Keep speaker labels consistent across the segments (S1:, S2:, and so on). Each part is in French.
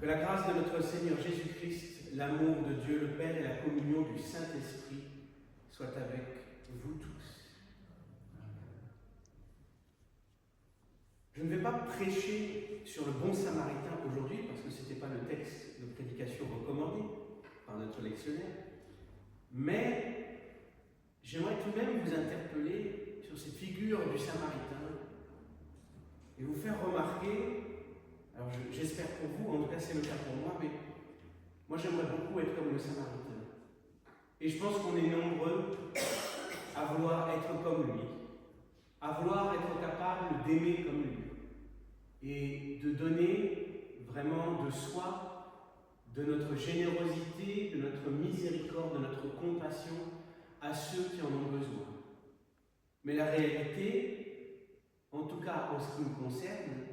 S1: Que la grâce de notre Seigneur Jésus-Christ, l'amour de Dieu le Père et la communion du Saint-Esprit soient avec vous tous. Je ne vais pas prêcher sur le bon samaritain aujourd'hui, parce que ce n'était pas le texte de prédication recommandé par notre lectionnaire, mais j'aimerais tout de même vous interpeller sur cette figure du samaritain et vous faire remarquer, alors j'espère pour vous, en tout cas c'est le cas pour moi, mais moi j'aimerais beaucoup être comme le samaritain. Et je pense qu'on est nombreux à vouloir être comme lui, à vouloir être capable d'aimer comme lui et de donner vraiment de soi, de notre générosité, de notre miséricorde, de notre compassion à ceux qui en ont besoin. Mais la réalité, en tout cas en ce qui me concerne,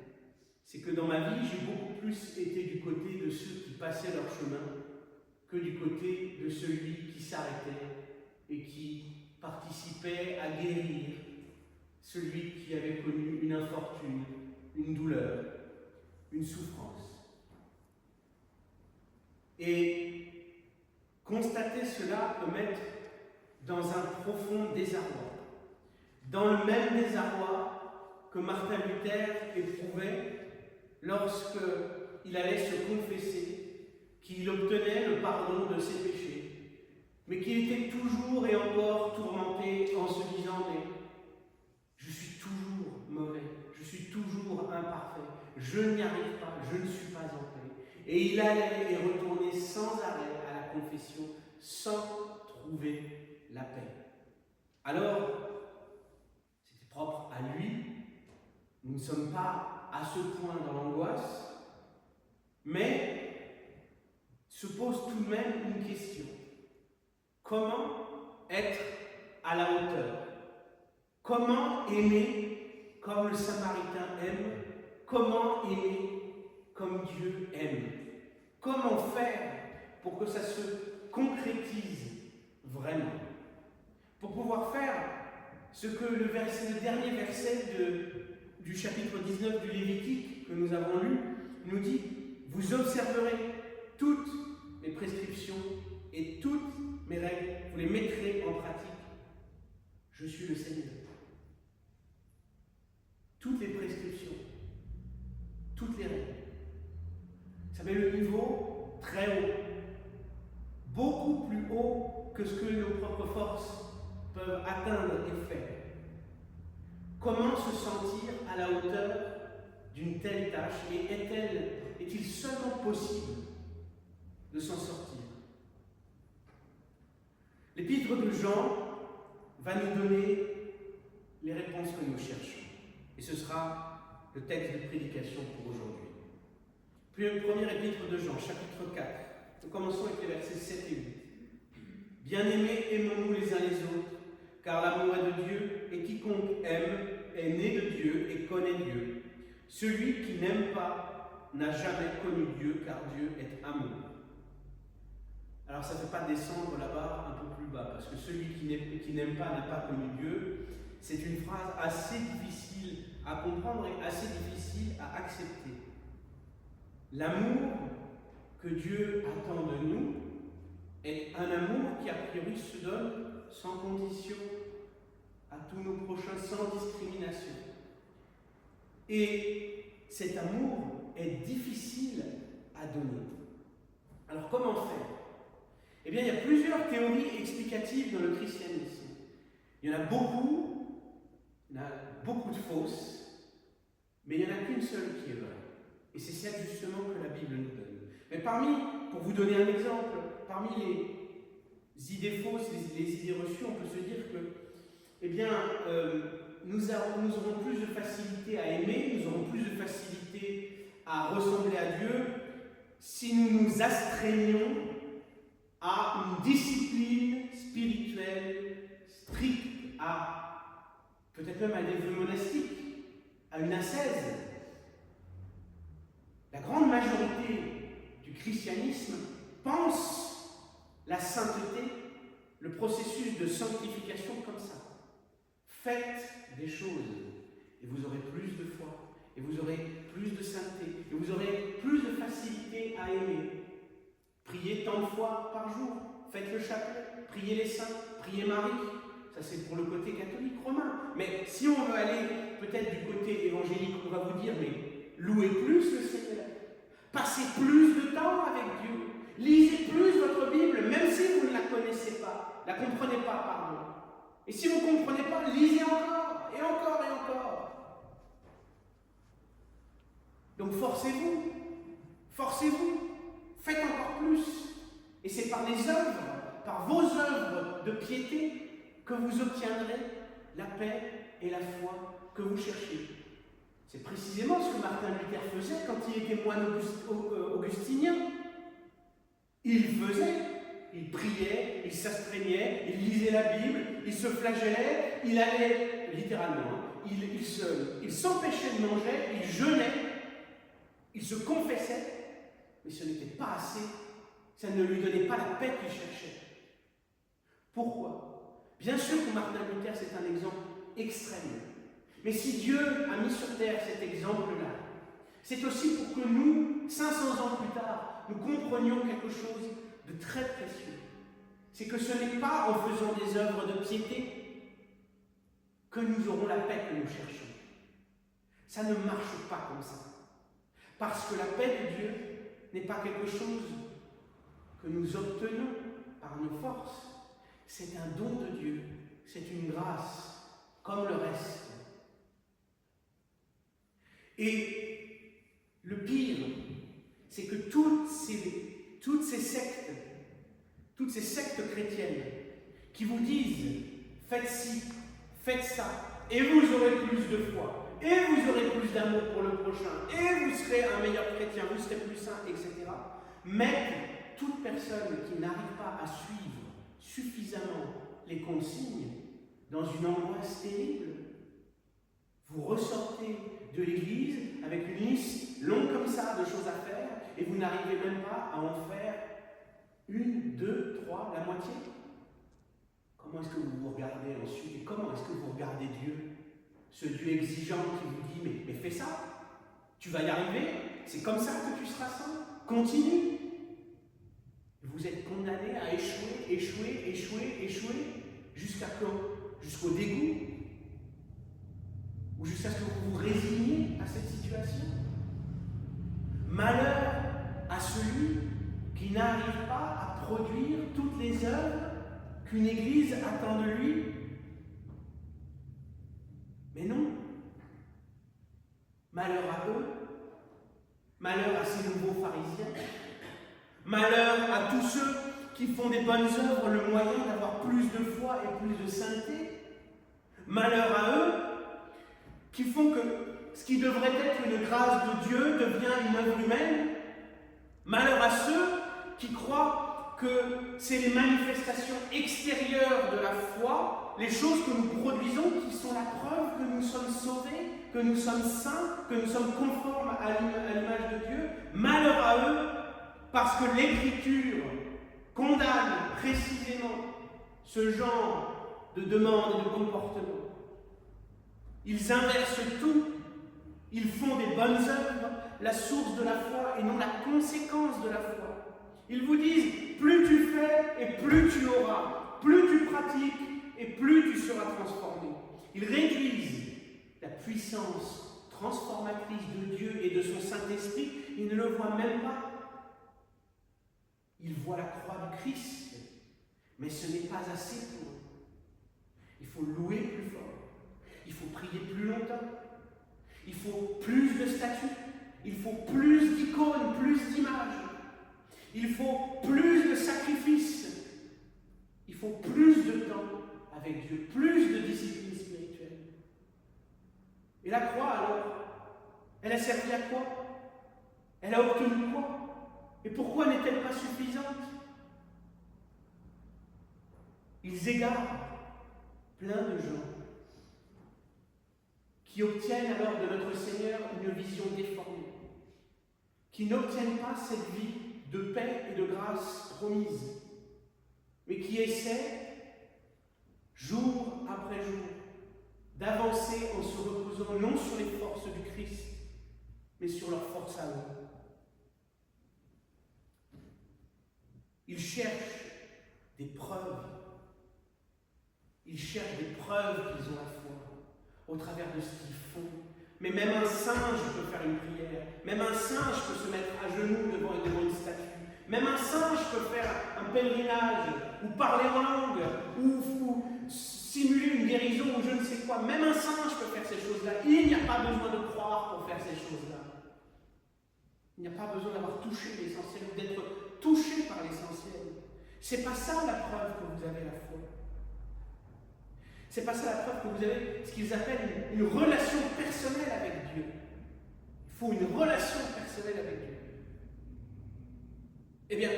S1: c'est que dans ma vie, j'ai beaucoup plus été du côté de ceux qui passaient leur chemin que du côté de celui qui s'arrêtait et qui participait à guérir celui qui avait connu une infortune, une douleur, une souffrance. Et constater cela peut mettre dans un profond désarroi, dans le même désarroi que Martin Luther éprouvait lorsqu'il allait se confesser, qu'il obtenait le pardon de ses péchés, mais qu'il était toujours et encore tourmenté en se disant « mais je suis toujours mauvais, je suis toujours imparfait, je n'y arrive pas, je ne suis pas en paix ». Et il allait et retournait sans arrêt à la confession, sans trouver la paix. Alors, c'était propre à lui, nous ne sommes pas à ce point dans l'angoisse, mais se pose tout de même une question. Comment être à la hauteur? Comment aimer comme le Samaritain aime? Comment aimer comme Dieu aime? Comment faire pour que ça se concrétise vraiment? Pour pouvoir faire ce que le dernier verset du chapitre 19 du Lévitique que nous avons lu nous dit « Vous observerez toutes mes prescriptions et toutes mes règles, vous les mettrez en pratique. Je suis le Seigneur. » Toutes les prescriptions, toutes les règles. Ça met le niveau très haut, beaucoup plus haut que ce que nos propres forces peuvent atteindre et faire. Comment se sentir à la hauteur d'une telle tâche et est-il seulement possible de s'en sortir? L'épître de Jean va nous donner les réponses que nous cherchons. Et ce sera le texte de prédication pour aujourd'hui. Puis le premier épître de Jean, chapitre 4. Nous commençons avec les versets 7 et 8. Bien-aimés, aimons-nous les uns les autres, car l'amour est de Dieu, et quiconque aime est né de Dieu et connaît Dieu. Celui qui n'aime pas n'a jamais connu Dieu, car Dieu est amour. Alors ça ne fait pas descendre là-bas un peu plus bas, parce que celui qui n'aime pas n'a pas connu Dieu. C'est une phrase assez difficile à comprendre et assez difficile à accepter. L'amour que Dieu attend de nous est un amour qui a priori se donne sans condition à tous nos prochains, sans discrimination. Et cet amour est difficile à donner. Alors comment faire? Eh bien, il y a plusieurs théories explicatives dans le christianisme. Il y en a beaucoup de fausses, mais il n'y en a qu'une seule qui est vraie. Et c'est celle justement que la Bible nous donne. Mais pour vous donner un exemple, parmi les idées fausses, les idées reçues, on peut se dire que, nous aurons plus de facilité à aimer, nous aurons plus de facilité à ressembler à Dieu si nous nous astreignons à une discipline spirituelle stricte, peut-être même à des vœux monastiques, à une ascèse. La grande majorité du christianisme pense la sainteté, le processus de sanctification comme ça. Faites des choses et vous aurez plus de foi, et vous aurez plus de sainteté, et vous aurez plus de facilité facilité à aimer. Priez tant de fois par jour, faites le chapelet, priez les saints, priez Marie. Ça c'est pour le côté catholique romain. Mais si on veut aller peut-être du côté évangélique, on va vous dire, mais louez plus le Seigneur. Passez plus de temps avec Dieu. Lisez plus votre Bible, même si vous ne la connaissez pas, la comprenez pas, pardon. Et si vous ne comprenez pas, lisez encore, et encore, et encore. Donc forcez-vous, faites encore plus. Et c'est par les œuvres, par vos œuvres de piété, que vous obtiendrez la paix et la foi que vous cherchez. C'est précisément ce que Martin Luther faisait quand il était moine augustinien. Il priait, il s'astreignait, il lisait la Bible, il se flagellait, il allait, littéralement, il s'empêchait de manger, il jeûnait, il se confessait, mais ce n'était pas assez, ça ne lui donnait pas la paix qu'il cherchait. Pourquoi? Bien sûr que Martin Luther, c'est un exemple extrême. Mais si Dieu a mis sur terre cet exemple-là, c'est aussi pour que nous, 500 ans plus tard, nous comprenions quelque chose de très précieux. C'est que ce n'est pas en faisant des œuvres de piété que nous aurons la paix que nous cherchons. Ça ne marche pas comme ça. Parce que la paix de Dieu n'est pas quelque chose que nous obtenons par nos forces. C'est un don de Dieu. C'est une grâce, comme le reste. Et le pire, c'est que toutes ces sectes chrétiennes qui vous disent « faites ci, faites ça, et vous aurez plus de foi, et vous aurez plus d'amour pour le prochain, et vous serez un meilleur chrétien, vous serez plus saint, etc. » Mais toute personne qui n'arrive pas à suivre suffisamment les consignes dans une angoisse terrible, vous ressortez de l'église avec une liste longue comme ça de choses à faire et vous n'arrivez même pas à en faire 1, 2, 3, la moitié. Comment est-ce que vous vous regardez ensuite et comment est-ce que vous regardez Dieu? Ce Dieu exigeant qui vous dit mais fais ça, tu vas y arriver, c'est comme ça que tu seras saint, continue. Vous êtes condamné à échouer jusqu'à quand? Jusqu'au dégoût? Ou jusqu'à ce que vous vous résigniez à cette situation? Malheur à celui qui n'arrive pas à produire toutes les œuvres qu'une église attend de lui. Mais non. Malheur à eux. Malheur à ces nouveaux pharisiens. Malheur à tous ceux qui font des bonnes œuvres le moyen d'avoir plus de foi et plus de sainteté. Malheur à eux qui font que ce qui devrait être une grâce de Dieu devient une œuvre humaine. Malheur à ceux qui croient que c'est les manifestations extérieures de la foi, les choses que nous produisons, qui sont la preuve que nous sommes sauvés, que nous sommes saints, que nous sommes conformes à l'image de Dieu. Malheur à eux, parce que l'Écriture condamne précisément ce genre de demande et de comportement. Ils inversent tout. Ils font des bonnes œuvres, la source de la foi et non la conséquence de la foi. Ils vous disent, plus tu fais et plus tu auras. Plus tu pratiques et plus tu seras transformé. Ils réduisent la puissance transformatrice de Dieu et de son Saint-Esprit. Ils ne le voient même pas. Ils voient la croix du Christ, mais ce n'est pas assez pour eux. Il faut louer plus fort. Il faut prier plus longtemps. Il faut plus de statues. Il faut plus d'icônes, plus d'images. Il faut plus de sacrifices. Il faut plus de temps avec Dieu, plus de discipline spirituelle. Et la croix, alors, elle a servi à quoi? Elle a obtenu quoi? Et pourquoi n'est-elle pas suffisante? Ils égarent plein de gens qui obtiennent alors de notre Seigneur une vision déformée, qui n'obtiennent pas cette vie de paix et de grâce promise, mais qui essaient, jour après jour, d'avancer en se reposant non sur les forces du Christ, mais sur leurs forces à eux. Ils cherchent des preuves. Ils cherchent des preuves qu'ils ont la foi au travers de ce qu'ils font. Mais même un singe peut faire une prière. Même un singe peut se mettre à genoux devant une statue. Même un singe peut faire un pèlerinage, ou parler en langue, ou simuler une guérison, ou je ne sais quoi. Même un singe peut faire ces choses-là. Il n'y a pas besoin de croire pour faire ces choses-là. Il n'y a pas besoin d'avoir touché l'essentiel ou d'être touché par l'essentiel. C'est pas ça la preuve que vous avez la foi. C'est pas ça la preuve que vous avez ce qu'ils appellent une relation personnelle avec Dieu. Il faut une relation personnelle avec Dieu. Eh bien,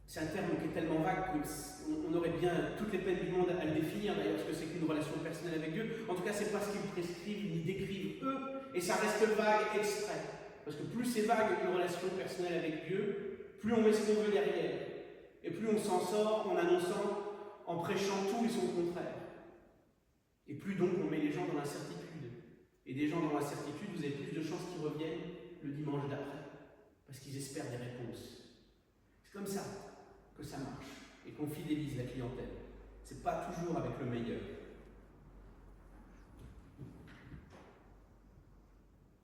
S1: c'est un terme qui est tellement vague qu'on aurait bien toutes les peines du monde à le définir, d'ailleurs, ce que c'est qu'une relation personnelle avec Dieu. En tout cas, c'est pas ce qu'ils prescrivent ni décrivent eux, et ça reste vague exprès. Parce que plus c'est vague une relation personnelle avec Dieu, plus on met ce qu'on veut derrière. Et plus on s'en sort en annonçant, en prêchant tout et son contraire. Et plus donc on met les gens dans l'incertitude. Et des gens dans l'incertitude, vous avez plus de chances qu'ils reviennent le dimanche d'après. Parce qu'ils espèrent des réponses. C'est comme ça que ça marche. Et qu'on fidélise la clientèle. C'est pas toujours avec le meilleur.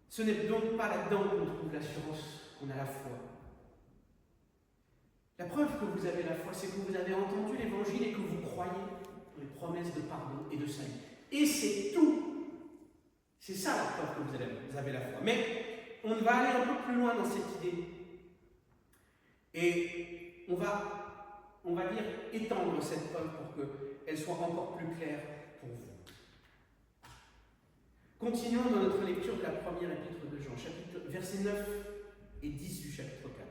S1: Ce n'est donc pas là-dedans qu'on trouve l'assurance qu'on a la foi. La preuve que vous avez la foi, c'est que vous avez entendu l'évangile et que vous croyez dans les promesses de pardon et de salut. Et c'est tout. C'est ça la preuve que vous avez la foi. Mais on va aller un peu plus loin dans cette idée. Et on va dire étendre cette preuve pour qu'elle soit encore plus claire pour vous. Continuons dans notre lecture de la première épître de Jean, versets 9 et 10 du chapitre 4.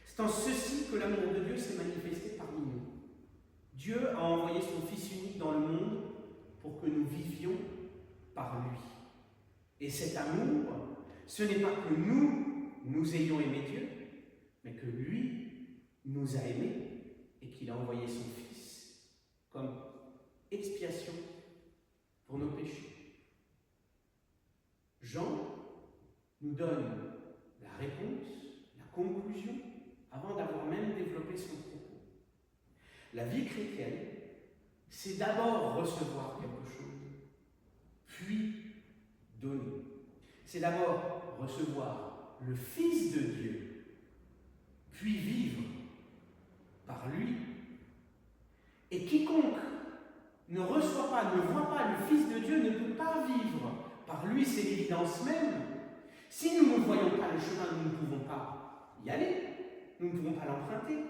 S1: C'est en ceci que l'amour de Dieu s'est manifesté parmi nous. Dieu a envoyé son Fils unique dans le monde pour que nous vivions par lui. Et cet amour, ce n'est pas que nous ayons aimé Dieu, mais que lui nous a aimés et qu'il a envoyé son Fils comme expiation pour nos péchés. Jean nous donne la réponse, la conclusion, avant d'avoir même développé son propos. La vie chrétienne, c'est d'abord recevoir quelque chose, puis donner. C'est d'abord recevoir le Fils de Dieu, puis vivre par lui. Et quiconque ne reçoit pas, ne voit pas le Fils de Dieu ne peut pas vivre par lui, c'est l'évidence même. Si nous ne voyons pas le chemin, nous ne pouvons pas y aller. Nous ne pouvons pas l'emprunter.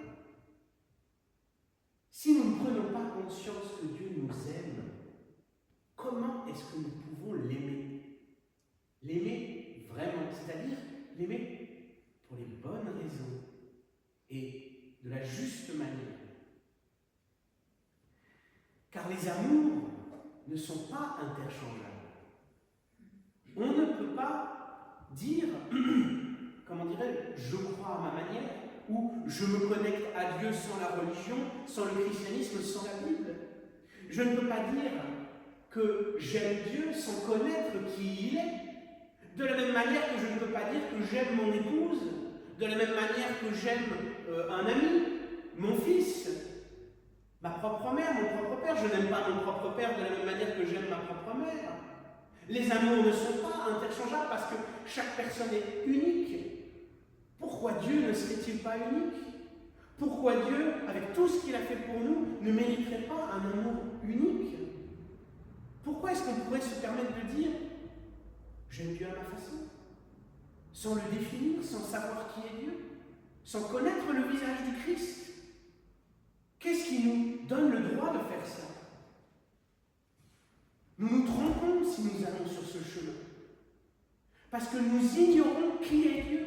S1: Si nous ne prenons pas conscience que Dieu nous aime, comment est-ce que nous pouvons l'aimer? L'aimer vraiment, c'est-à-dire l'aimer pour les bonnes raisons et de la juste manière. Car les amours ne sont pas interchangeables. On ne peut pas dire, comment dirais-je, je crois à ma manière, ou je me connecte à Dieu sans la religion, sans le christianisme, sans la Bible. Je ne peux pas dire que j'aime Dieu sans connaître qui il est. De la même manière que je ne peux pas dire que j'aime mon épouse, de la même manière que j'aime un ami, mon fils, ma propre mère, mon propre père. Je n'aime pas mon propre père de la même manière que j'aime ma propre mère. Les amours ne sont pas interchangeables parce que chaque personne est unique. Pourquoi Dieu ne serait-il pas unique? Pourquoi Dieu, avec tout ce qu'il a fait pour nous, ne mériterait pas un amour unique? Pourquoi est-ce qu'on pourrait se permettre de dire « j'aime Dieu à ma façon » sans le définir, sans savoir qui est Dieu, sans connaître le visage du Christ? Qu'est-ce qui nous donne le droit de faire ça? Nous nous trompons si nous allons sur ce chemin. Parce que nous ignorons qui est Dieu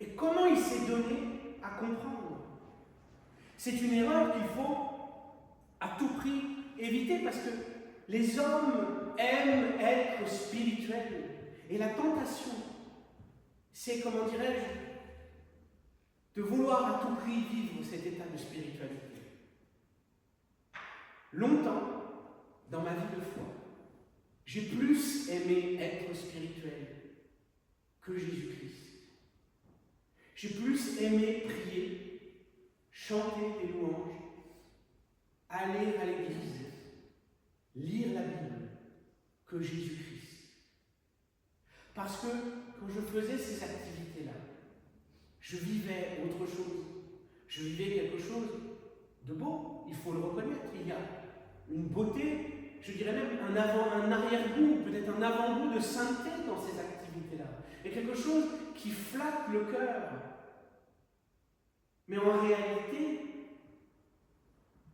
S1: et comment il s'est donné à comprendre. C'est une erreur qu'il faut à tout prix éviter parce que les hommes aiment être spirituels. Et la tentation, c'est, comment dirais-je, de vouloir à tout prix vivre cet état de spiritualité. Longtemps, dans ma vie de foi, j'ai plus aimé être spirituel que Jésus-Christ. J'ai plus aimé prier chanter des louanges, aller à l'église, lire la Bible, que Jésus-Christ. Parce que quand je faisais ces activités-là, je vivais autre chose. Je vivais quelque chose de beau, il faut le reconnaître. Il y a une beauté, je dirais même un arrière-goût, peut-être un avant-goût de sainteté dans ces activités-là. Il y a quelque chose qui flatte le cœur. Mais en réalité,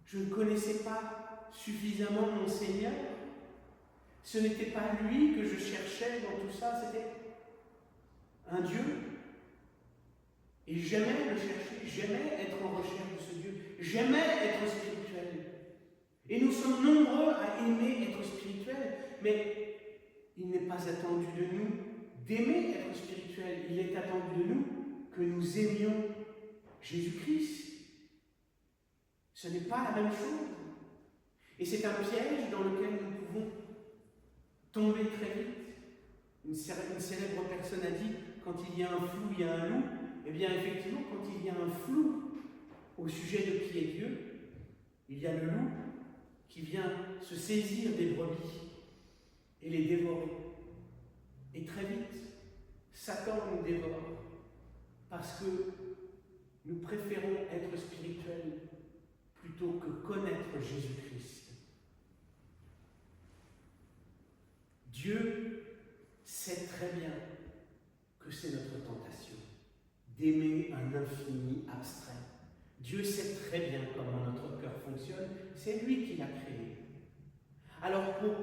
S1: je ne connaissais pas suffisamment mon Seigneur. Ce n'était pas lui que je cherchais dans tout ça, c'était un Dieu. Et j'aimais le chercher, j'aimais être en recherche de ce Dieu, j'aimais être spirituel. Et nous sommes nombreux à aimer être spirituel, mais il n'est pas attendu de nous d'aimer être spirituel, il est attendu de nous que nous aimions Jésus-Christ. Ce n'est pas la même chose. Et c'est un piège dans lequel nous pouvons tomber très vite. Une célèbre personne a dit, quand il y a un flou, il y a un loup. Eh bien, effectivement, quand il y a un flou au sujet de qui est Dieu, il y a le loup qui vient se saisir des brebis et les dévorer. Et très vite, Satan nous dévore parce que nous préférons être spirituels plutôt que connaître Jésus-Christ. Dieu sait très bien que c'est notre tentation d'aimer un infini abstrait. Dieu sait très bien comment notre cœur fonctionne, c'est lui qui l'a créé. Alors pour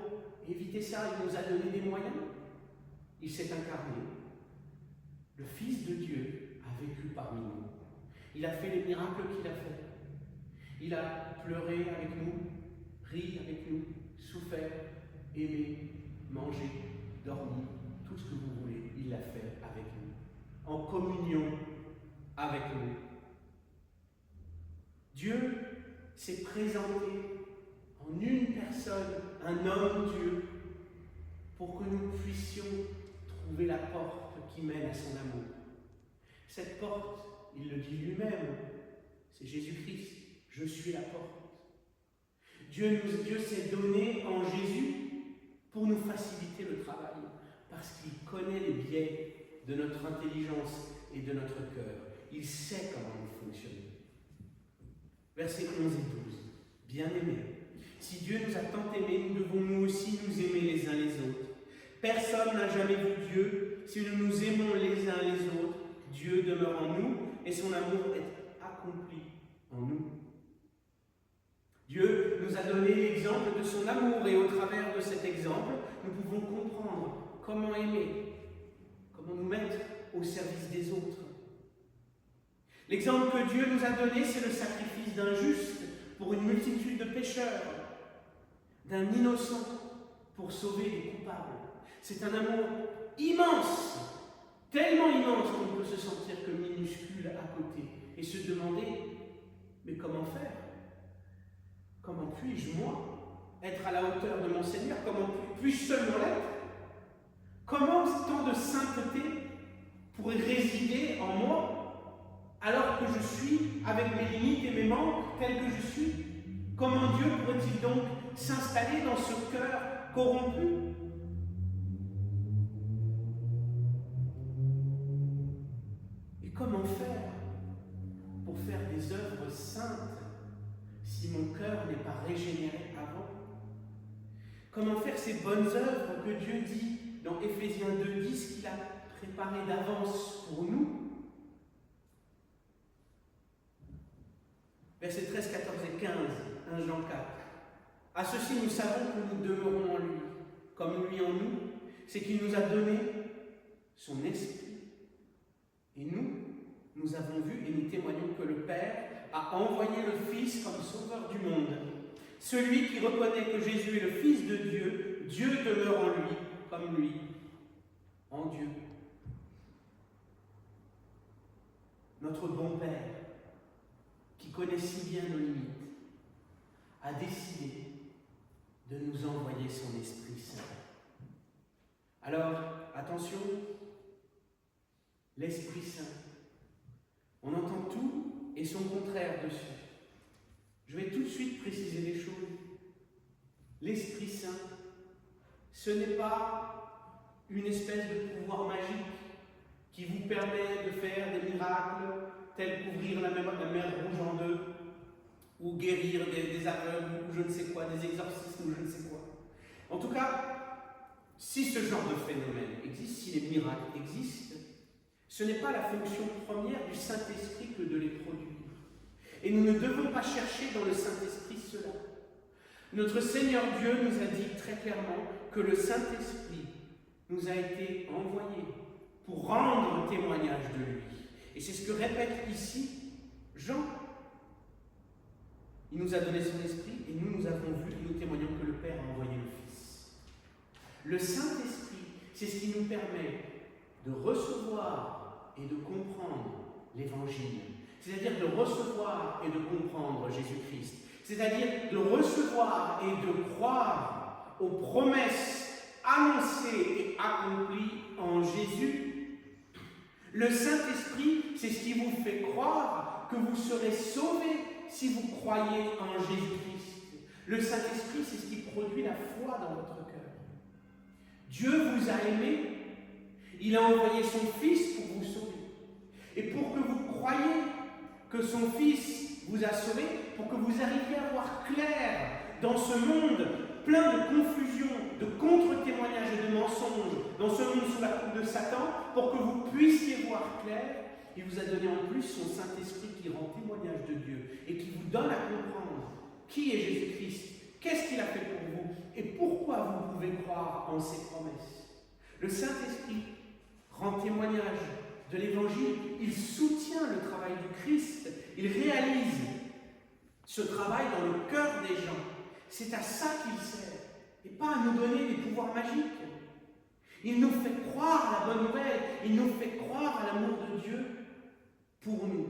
S1: éviter ça, il nous a donné des moyens. Il s'est incarné. Le Fils de Dieu a vécu parmi nous. Il a fait les miracles qu'il a fait. Il a pleuré avec nous, ri avec nous, souffert, aimé, mangé, dormi, tout ce que vous voulez, il l'a fait avec nous, en communion avec nous. Dieu s'est présenté en une personne, un homme Dieu, pour que nous puissions trouver la porte qui mène à son amour. Cette porte, il le dit lui-même, c'est Jésus-Christ. Je suis la porte. Dieu s'est donné en Jésus pour nous faciliter le travail, parce qu'il connaît les biais de notre intelligence et de notre cœur. Il sait comment nous fonctionnons. Versets 11 et 12. Bien-aimés, si Dieu nous a tant aimés, nous devons nous aussi nous aimer les uns les autres. Personne n'a jamais vu Dieu. Si nous nous aimons les uns les autres, Dieu demeure en nous et son amour est accompli en nous. Dieu nous a donné l'exemple de son amour et au travers de cet exemple, nous pouvons comprendre comment aimer, comment nous mettre au service des autres. L'exemple que Dieu nous a donné, c'est le sacrifice d'un juste pour une multitude de pécheurs, d'un innocent pour sauver les coupables. C'est un amour immense, tellement immense qu'on peut se sentir que minuscule à côté et se demander, mais comment faire ? Comment puis-je, moi, être à la hauteur de mon Seigneur? Comment puis-je seulement l'être? Comment tant de sainteté pourrait résider en moi, alors que je suis, avec mes limites et mes manques, tel que je suis? Comment Dieu pourrait-il donc s'installer dans ce cœur corrompu? Et comment faire pour faire des œuvres saintes si mon cœur n'est pas régénéré avant? Comment faire ces bonnes œuvres que Dieu dit dans Éphésiens 2,10 qu'il a préparées d'avance pour nous? Versets 13, 14 et 15, 1 Jean 4. À ceci, nous savons que nous demeurons en lui, comme lui en nous, c'est qu'il nous a donné son esprit. Et nous avons vu et nous témoignons que le Père a envoyé le Fils comme sauveur du monde. Celui qui reconnaît que Jésus est le Fils de Dieu, Dieu demeure en lui, comme lui, en Dieu. Notre bon Père, qui connaît si bien nos limites, a décidé de nous envoyer son Esprit Saint. Alors, attention, l'Esprit Saint. On entend tout et son contraire dessus. Je vais tout de suite préciser les choses. L'Esprit Saint, ce n'est pas une espèce de pouvoir magique qui vous permet de faire des miracles tels qu'ouvrir la mer Rouge en deux, ou guérir des aveugles, ou je ne sais quoi, des exorcismes, ou je ne sais quoi. En tout cas, si ce genre de phénomène existe, si les miracles existent, ce n'est pas la fonction première du Saint-Esprit que de les produire. Et nous ne devons pas chercher dans le Saint-Esprit cela. Notre Seigneur Dieu nous a dit très clairement que le Saint-Esprit nous a été envoyé pour rendre témoignage de lui. Et c'est ce que répète ici Jean. Il nous a donné son esprit et nous avons vu et nous témoignons que le Père a envoyé le Fils. Le Saint-Esprit, c'est ce qui nous permet de recevoir et de comprendre l'Évangile, c'est-à-dire de recevoir et de comprendre Jésus-Christ, c'est-à-dire de recevoir et de croire aux promesses annoncées et accomplies en Jésus. Le Saint-Esprit, c'est ce qui vous fait croire que vous serez sauvés si vous croyez en Jésus-Christ. Le Saint-Esprit, c'est ce qui produit la foi dans votre cœur. Dieu vous a aimé, il a envoyé son Fils pour vous sauver. Et pour que vous croyiez que son Fils vous a sauvé, pour que vous arriviez à voir clair dans ce monde plein de confusion, de contre-témoignages et de mensonges, dans ce monde sous la coupe de Satan, pour que vous puissiez voir clair, il vous a donné en plus son Saint-Esprit qui rend témoignage de Dieu et qui vous donne à comprendre qui est Jésus-Christ, qu'est-ce qu'il a fait pour vous et pourquoi vous pouvez croire en ses promesses. Le Saint-Esprit rend témoignage de l'Évangile, il soutient le travail du Christ, il réalise ce travail dans le cœur des gens. C'est à ça qu'il sert, et pas à nous donner des pouvoirs magiques. Il nous fait croire à la bonne nouvelle, il nous fait croire à l'amour de Dieu pour nous.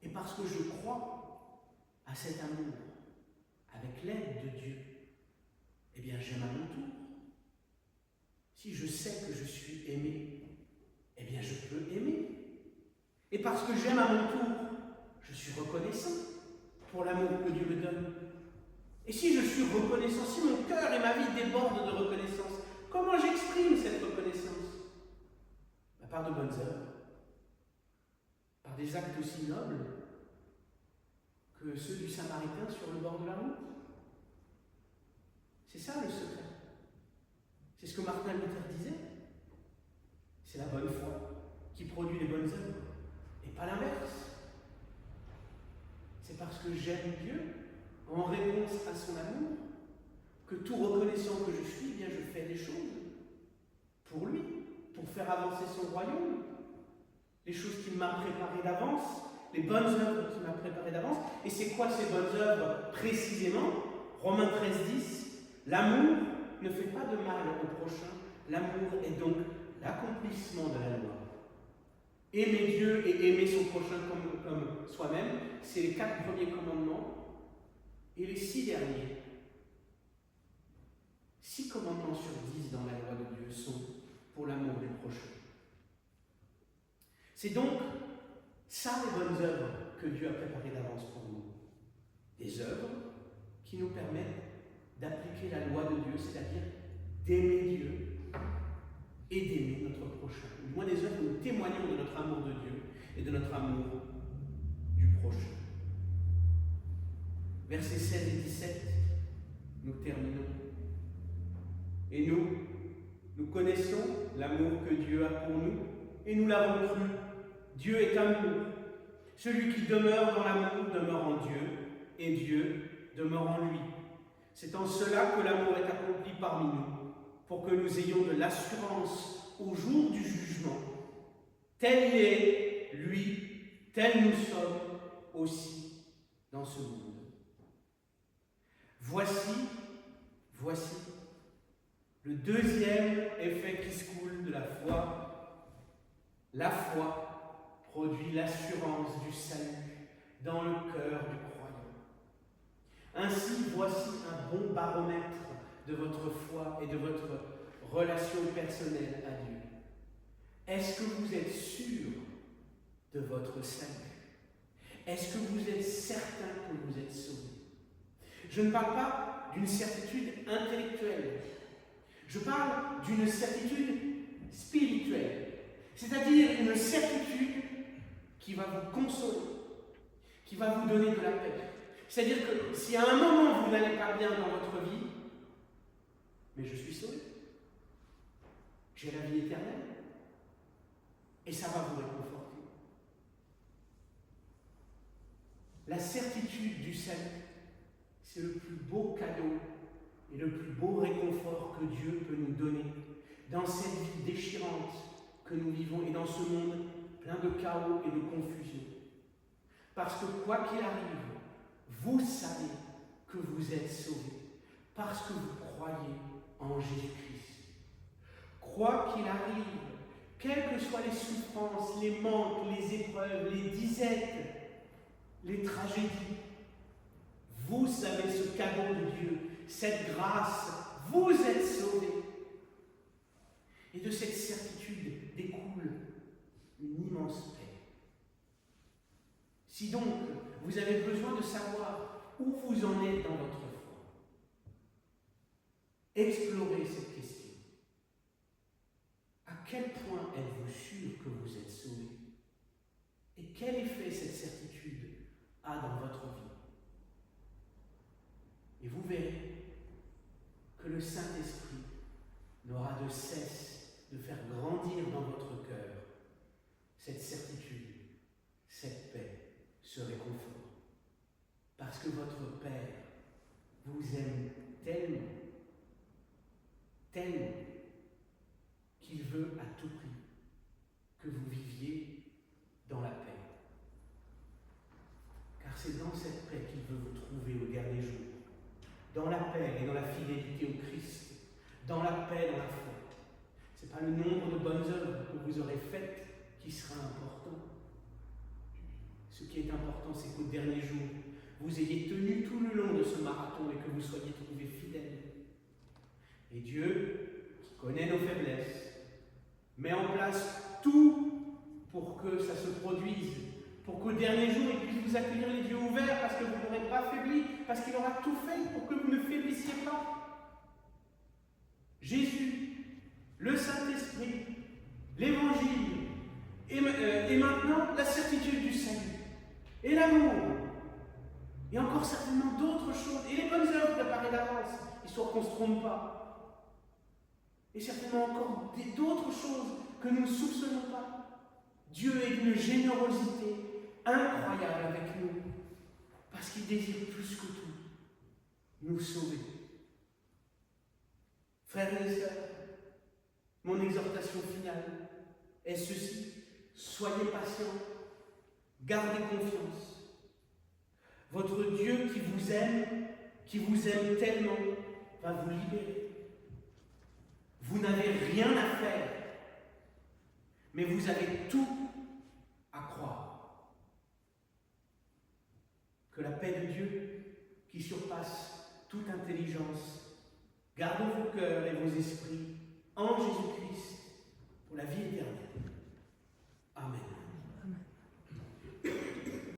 S1: Et parce que je crois à cet amour, avec l'aide de Dieu, eh bien j'aime à mon tour. Si je sais que je suis aimé, eh bien je peux aimer. Et parce que j'aime à mon tour, je suis reconnaissant pour l'amour que Dieu me donne. Et si je suis reconnaissant, si mon cœur et ma vie débordent de reconnaissance, comment j'exprime cette reconnaissance? Par de bonnes œuvres, par des actes aussi nobles que ceux du Samaritain sur le bord de la route. C'est ça le secret. C'est ce que Martin Luther disait. C'est la bonne foi qui produit les bonnes œuvres, et pas l'inverse. C'est parce que j'aime Dieu, en réponse à son amour, que tout reconnaissant que je suis, eh bien je fais des choses pour lui, pour faire avancer son royaume, les choses qu'il m'a préparées d'avance, les bonnes œuvres qu'il m'a préparées d'avance. Et c'est quoi ces bonnes œuvres précisément? Romains 13:10, l'amour ne fait pas de mal au prochain, l'amour est donc l'accomplissement de la loi. Aimer Dieu et aimer son prochain comme soi-même, c'est les 4 premiers commandements. Et les 6 derniers, 6 commandements sur 10 dans la loi de Dieu sont pour l'amour du prochain. C'est donc ça les bonnes œuvres que Dieu a préparées d'avance pour nous. Des œuvres qui nous permettent d'appliquer la loi de Dieu, c'est-à-dire d'aimer Dieu et d'aimer notre prochain. Du moins des œuvres où nous témoignons de notre amour de Dieu et de notre amour du prochain. Versets 16 et 17, nous terminons. Et nous connaissons l'amour que Dieu a pour nous, et nous l'avons cru. Dieu est amour. Celui qui demeure dans l'amour demeure en Dieu, et Dieu demeure en lui. C'est en cela que l'amour est accompli parmi nous, pour que nous ayons de l'assurance au jour du jugement. Tel il est, lui, tel nous sommes aussi dans ce monde. Voici le deuxième effet qui se coule de la foi. La foi produit l'assurance du salut dans le cœur du croyant. Ainsi, voici un bon baromètre de votre foi et de votre relation personnelle à Dieu. Est-ce que vous êtes sûr de votre salut? Est-ce que vous êtes certain que vous êtes sauvé? Je ne parle pas d'une certitude intellectuelle. Je parle d'une certitude spirituelle. C'est-à-dire une certitude qui va vous consoler, qui va vous donner de la paix. C'est-à-dire que si à un moment vous n'allez pas bien dans votre vie, mais je suis sauvé. J'ai la vie éternelle. Et ça va vous réconforter. La certitude du salut, c'est le plus beau cadeau et le plus beau réconfort que Dieu peut nous donner dans cette vie déchirante que nous vivons et dans ce monde plein de chaos et de confusion. Parce que quoi qu'il arrive, vous savez que vous êtes sauvés parce que vous croyez en Jésus-Christ. Quoi qu'il arrive, quelles que soient les souffrances, les manques, les épreuves, les disettes, les tragédies, vous savez ce cadeau de Dieu, cette grâce, vous êtes sauvés. Et de cette certitude découle une immense paix. Si donc vous avez besoin de savoir où vous en êtes dans votre foi, explorez cette question. À quel point êtes-vous sûr que vous êtes sauvés? Et quel effet cette certitude a dans votre vie? Et vous verrez que le Saint-Esprit n'aura de cesse de faire grandir dans votre cœur cette certitude, cette paix, ce réconfort. Parce que votre Père vous aime tellement, tellement, qu'il veut à tout prix que vous viviez dans la paix. Car c'est dans cette paix qu'il veut vous trouver au dernier jour. Dans la paix et dans la fidélité au Christ. Dans la paix, dans la foi. Ce n'est pas le nombre de bonnes œuvres que vous aurez faites qui sera important. Ce qui est important, c'est qu'au dernier jour, vous ayez tenu tout le long de ce marathon et que vous soyez trouvés fidèles. Et Dieu, qui connaît nos faiblesses, met en place tout pour que ça se produise, pour qu'au dernier jour, il puisse vous accueillir les yeux ouverts parce que vous n'aurez pas faibli, parce qu'il aura tout fait pour que vous ne faiblissiez pas. Jésus, le Saint-Esprit, l'Évangile, et maintenant la certitude du salut, et l'amour, et encore certainement d'autres choses, et les bonnes œuvres préparées d'avance, histoire qu'on ne se trompe pas. Et certainement encore d'autres choses que nous ne soupçonnons pas. Dieu est d'une générosité incroyable avec nous, parce qu'il désire plus que tout nous sauver. Frères et sœurs, mon exhortation finale est ceci: soyez patients, gardez confiance. Votre Dieu qui vous aime tellement, va vous libérer. Vous n'avez rien à faire, mais vous avez tout à croire. Que la paix de Dieu, qui surpasse toute intelligence, garde vos cœurs et vos esprits en Jésus-Christ pour la vie éternelle.